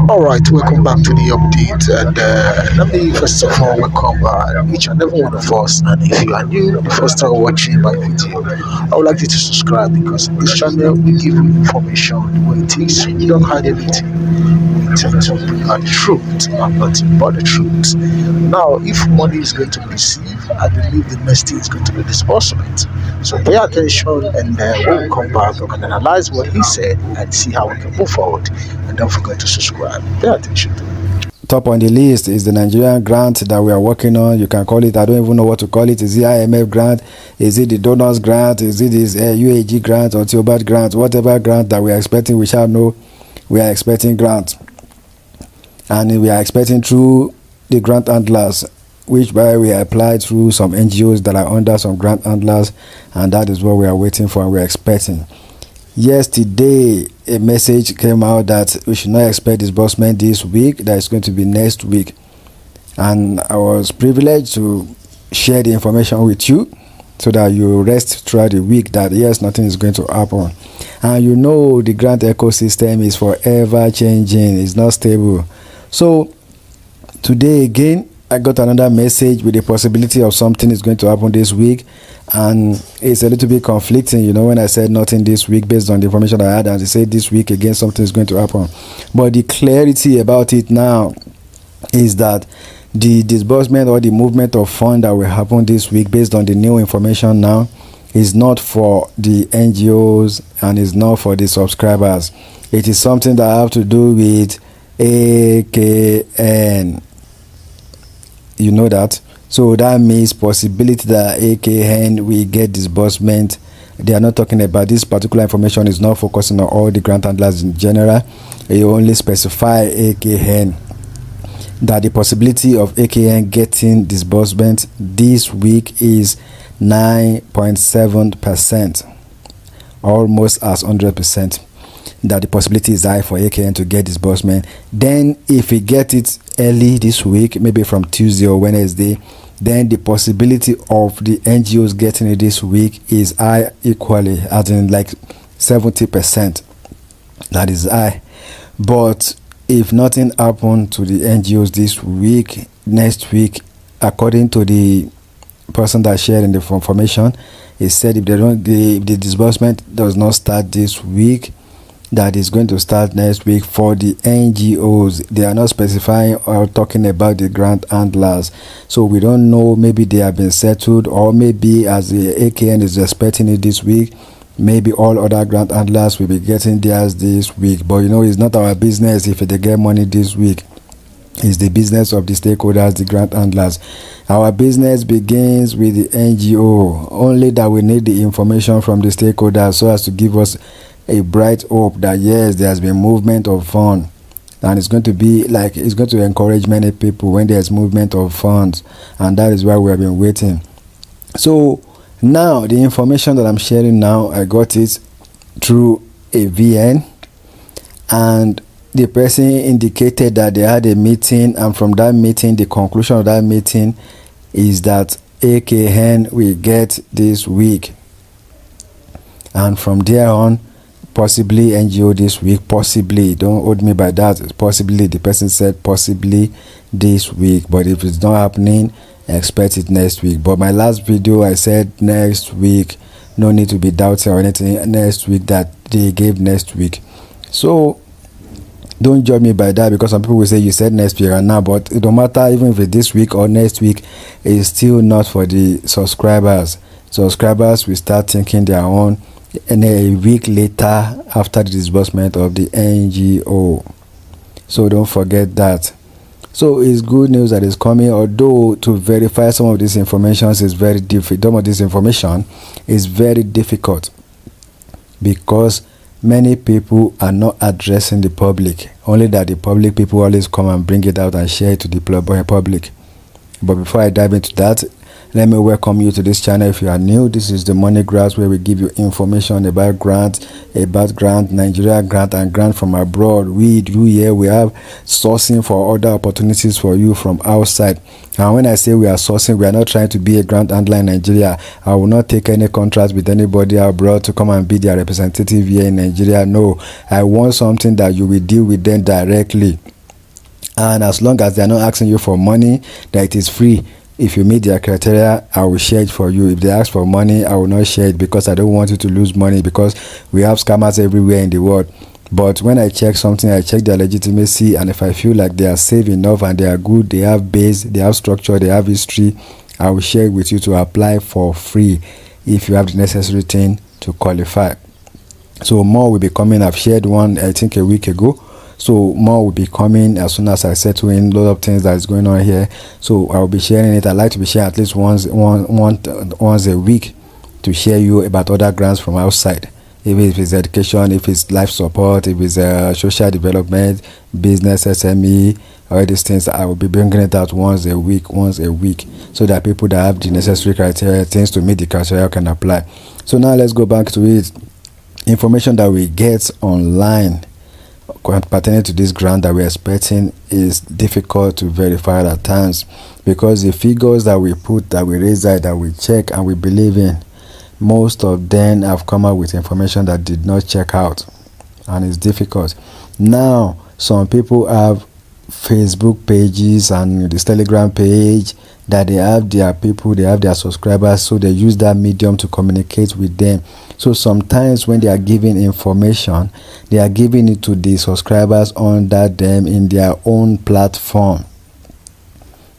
All right, welcome back to the update. And let me first of all welcome each and every one of us. And if you are new, the first time watching my video, I would like you to subscribe because in this channel we give you information the way it is. We don't hide anything. We tend to bring out the truth and nothing but the truth. Now, if money is going to be received, I believe the next thing is going to be disbursement. So pay attention, and when we come back, we can analyze what he said and see how we can move forward. And don't forget to subscribe. Pay attention. Top on the list is the Nigerian grant that we are working on. You can call it, I don't even know what to call it. Is it IMF grant? Is it the donors grant? Is it this UAG grant or Tiobat grant? Whatever grant that we are expecting, we shall know we are expecting grant. And we are expecting through the grant handlers, which by we applied through some NGOs that are under some grant handlers, and that is what we are waiting for and we are expecting. Yesterday, a message came out that we should not expect disbursement this week, that it's going to be next week. And I was privileged to share the information with you so that you rest throughout the week that yes, nothing is going to happen. And you know the grant ecosystem is forever changing, it's not stable. So today again, I got another message with the possibility of something is going to happen this week, and it's a little bit conflicting, you know, when I said nothing this week based on the information I had, and they said this week again something is going to happen. But the clarity about it now is that the disbursement or the movement of fund that will happen this week based on the new information now is not for the NGOs and is not for the subscribers. It is something that have to do with AKN. You know that. So that means possibility that AKN will get disbursement. They are not talking about this particular information, is not focusing on all the grant handlers in general. They only specify AKN, that the possibility of AKN getting disbursement this week is 9.7%, almost as 100%. That the possibility is high for AKN to get disbursement. Then if we get it early this week, maybe from Tuesday or Wednesday, then the possibility of the NGOs getting it this week is high equally, as in like 70%. That is high. But if nothing happened to the NGOs this week, next week, according to the person that shared in the information, he said if they don't, the disbursement does not start this week, that is going to start next week for the NGOs. They are not specifying or talking about the grant handlers, so we don't know. Maybe they have been settled, or maybe as the AKN is expecting it this week, maybe all other grant handlers will be getting theirs this week. But you know, it's not our business if they get money this week. It's the business of the stakeholders, the grant handlers. Our business begins with the NGO, only that we need the information from the stakeholders so as to give us a bright hope that yes, there has been movement of funds, and it's going to be like, it's going to encourage many people when there's movement of funds, and that is why we have been waiting. So now the information that I'm sharing now, I got it through a VN, and the person indicated that they had a meeting, and from that meeting, the conclusion of that meeting is that AKN will get this week, and from there on, possibly NGO this week, possibly, don't hold me by that, possibly, the person said possibly this week, but if it's not happening, expect it next week. But my last video, I said next week, no need to be doubting or anything, next week, that they gave next week. So don't judge me by that, because some people will say you said next week and now, but it don't matter even if it's this week or next week, it's still not for the subscribers. Subscribers will start thinking their own, and a week later after the disbursement of the NGO. So don't forget that. So it's good news that is coming, although to verify some of these informations is very difficult. Some of this information is very difficult because many people are not addressing the public. Only that the public people always come and bring it out and share it to the public. But before I dive into that, let me welcome you to this channel. If you are new, this is the Money Grants, where we give you information about grant, Nigeria grant, and grant from abroad. We do here, we have sourcing for other opportunities for you from outside. And when I say we are sourcing, we are not trying to be a grant handler in Nigeria. I will not take any contract with anybody abroad to come and be their representative here in Nigeria. No, I want something that you will deal with them directly. And as long as they are not asking you for money, that it is free. If you meet their criteria, I will share it for you. If they ask for money, I will not share it, because I don't want you to lose money, because we have scammers everywhere in the world. But when I check something, I check their legitimacy, and if I feel like they are safe enough and they are good, they have base, they have structure, they have history, I will share it with you to apply for free if you have the necessary thing to qualify. So more will be coming. I've shared one, I think, a week ago. So more will be coming as soon as I settle in a lot of things that is going on here. So I will be sharing it. I like to be sharing at least once a week, to share you about other grants from outside. If it's education, if it's life support, if it's social development, business, SME, all these things, I will be bringing it out once a week, so that people that have the necessary criteria, things to meet the criteria, can apply. So now let's go back to it. Information that we get online pertaining to this grant that we're expecting is difficult to verify at times, because the figures that we put, that we raise, that we check and we believe in, most of them have come out with information that did not check out, and it's difficult. Now some people have Facebook pages and this Telegram page that they have their people, they have their subscribers, so they use that medium to communicate with them. So sometimes when they are giving information, they are giving it to the subscribers under them in their own platform.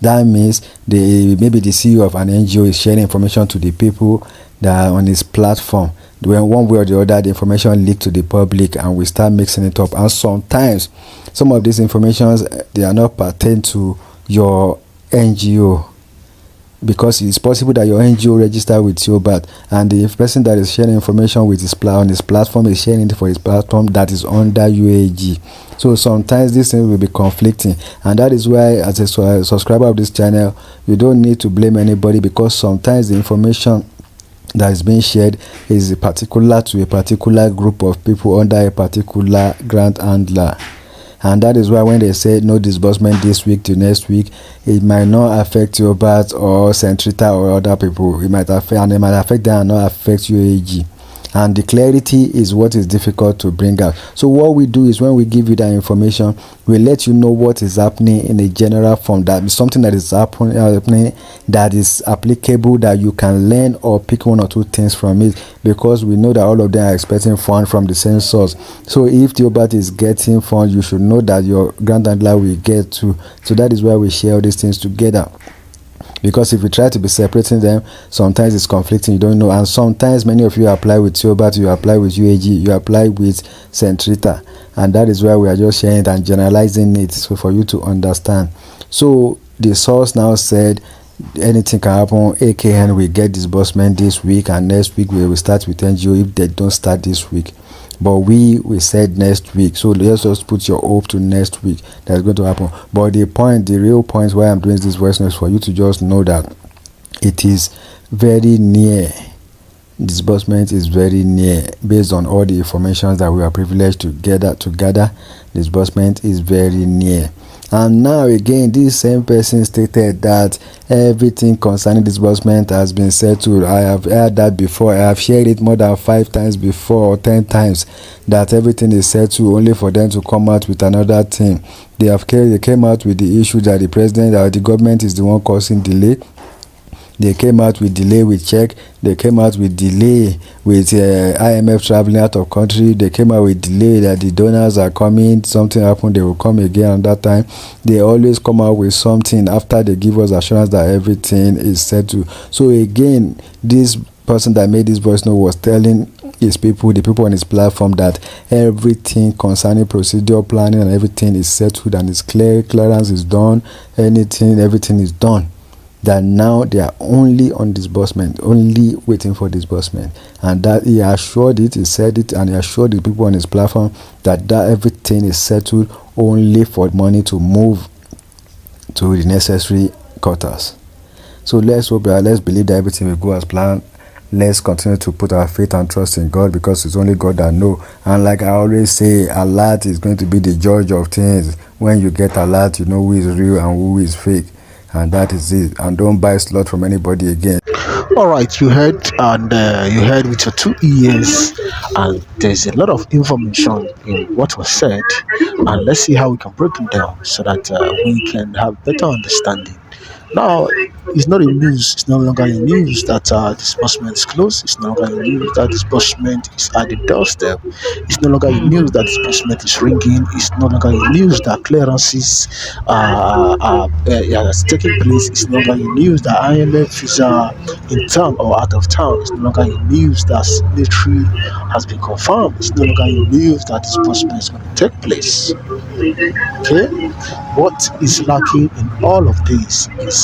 That means maybe the CEO of an NGO is sharing information to the people that are on his platform. When one way or the other, the information leaked to the public, and we start mixing it up. And sometimes some of these informations, they are not pertain to your NGO, because it's possible that your NGO registered with YOBAT, and the person that is sharing information with on his platform is sharing it for his platform that is under UAG. So sometimes these things will be conflicting, and that is why, as a subscriber of this channel, you don't need to blame anybody, because sometimes the information that is being shared is particular to a particular group of people under a particular grant handler. And that is why when they say no disbursement this week to next week, it might not affect YOBAT or Centrita or other people. It might affect them and not affect UAG. And the clarity is what is difficult to bring out. So what we do is, when we give you that information, we let you know what is happening in a general form, that is something that is happening that is applicable, that you can learn or pick one or two things from it, because we know that all of them are expecting funds from the same source. So if the YOBAT is getting funds, you should know that your grant handler will get too. So that is why we share all these things together. Because if you try to be separating them, sometimes it's conflicting, you don't know. And sometimes many of you apply with YOBAT, you apply with UAG, you apply with Centrita. And that is why we are just sharing it and generalizing it, so for you to understand. So the source now said anything can happen. AKN will get disbursement this week, and next week we will start with NGO if they don't start this week. But we said next week, so let's just put your hope to next week that's going to happen. But the real point why I'm doing this voice note is for you to just know that it is very near. Disbursement is very near, based on all the information that we are privileged to gather. Disbursement is very near. And now again, this same person stated that everything concerning disbursement has been settled. I have heard that before. I have shared it more than 5 times before, or 10 times, that everything is settled, only for them to come out with another thing. They came out with the issue that the president or the government is the one causing delay. They came out with delay with check. They came out with delay with IMF traveling out of country. They came out with delay that the donors are coming. Something happened, they will come again at that time. They always come out with something after they give us assurance that everything is settled. So again, this person that made this voice note was telling his people, the people on his platform, that everything concerning procedure, planning and everything is settled and is clear. Clearance is done. Everything is done. That now they are only on disbursement, only waiting for disbursement. And that he assured it, he said it, and he assured the people on his platform that everything is settled, only for money to move to the necessary quarters. So let's hope that, let's believe that everything will go as planned. Let's continue to put our faith and trust in God, because it's only God that knows. And like I always say, Allah is going to be the judge of things. When you get Allah, you know who is real and who is fake. And that is it. And don't buy slot from anybody again. All right, you heard, and you heard with your 2 ears, and there's a lot of information in what was said, and let's see how we can break it down so that we can have better understanding. Now, it's not a news. It's no longer a news that disbursement is closed. It's no longer a news that disbursement is at the doorstep. It's no longer a news that disbursement is ringing. It's no longer a news that clearances is taking place. It's no longer a news that IMF is in town or out of town. It's no longer a news that signatory has been confirmed. It's no longer a news that disbursement is going to take place. Okay, what is lacking in all of this is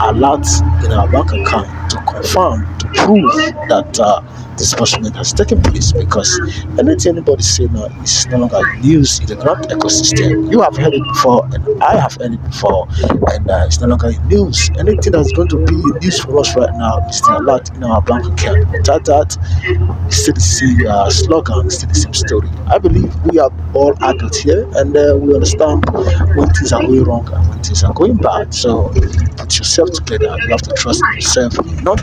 alert in our bank account to confirm, to prove that disbursement has taken place, because anything anybody say now is no longer news in the grant ecosystem. You have heard it before, and I have heard it before, and it's no longer news. Anything that's going to be news for us right now is the alert in our bank account. Without that, it's still the same slogan, it's still the same story. I believe we are all adults here, and we understand when things are going wrong and when things are going bad. So put yourself together. You have to trust in yourself, not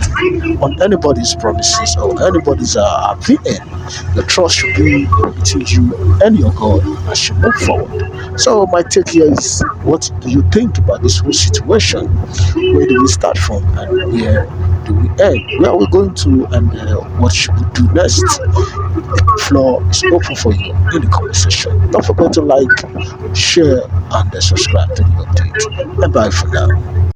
on anybody's promises or anybody's opinion. Your trust should be between you and your God as you move forward. So my take here is, what do you think about this whole situation? Where do we start from, and where do we end? Where are we going to, and what should we do next? The floor is open for you in the comment section. Don't forget to like, share, and subscribe to the update. And bye for now.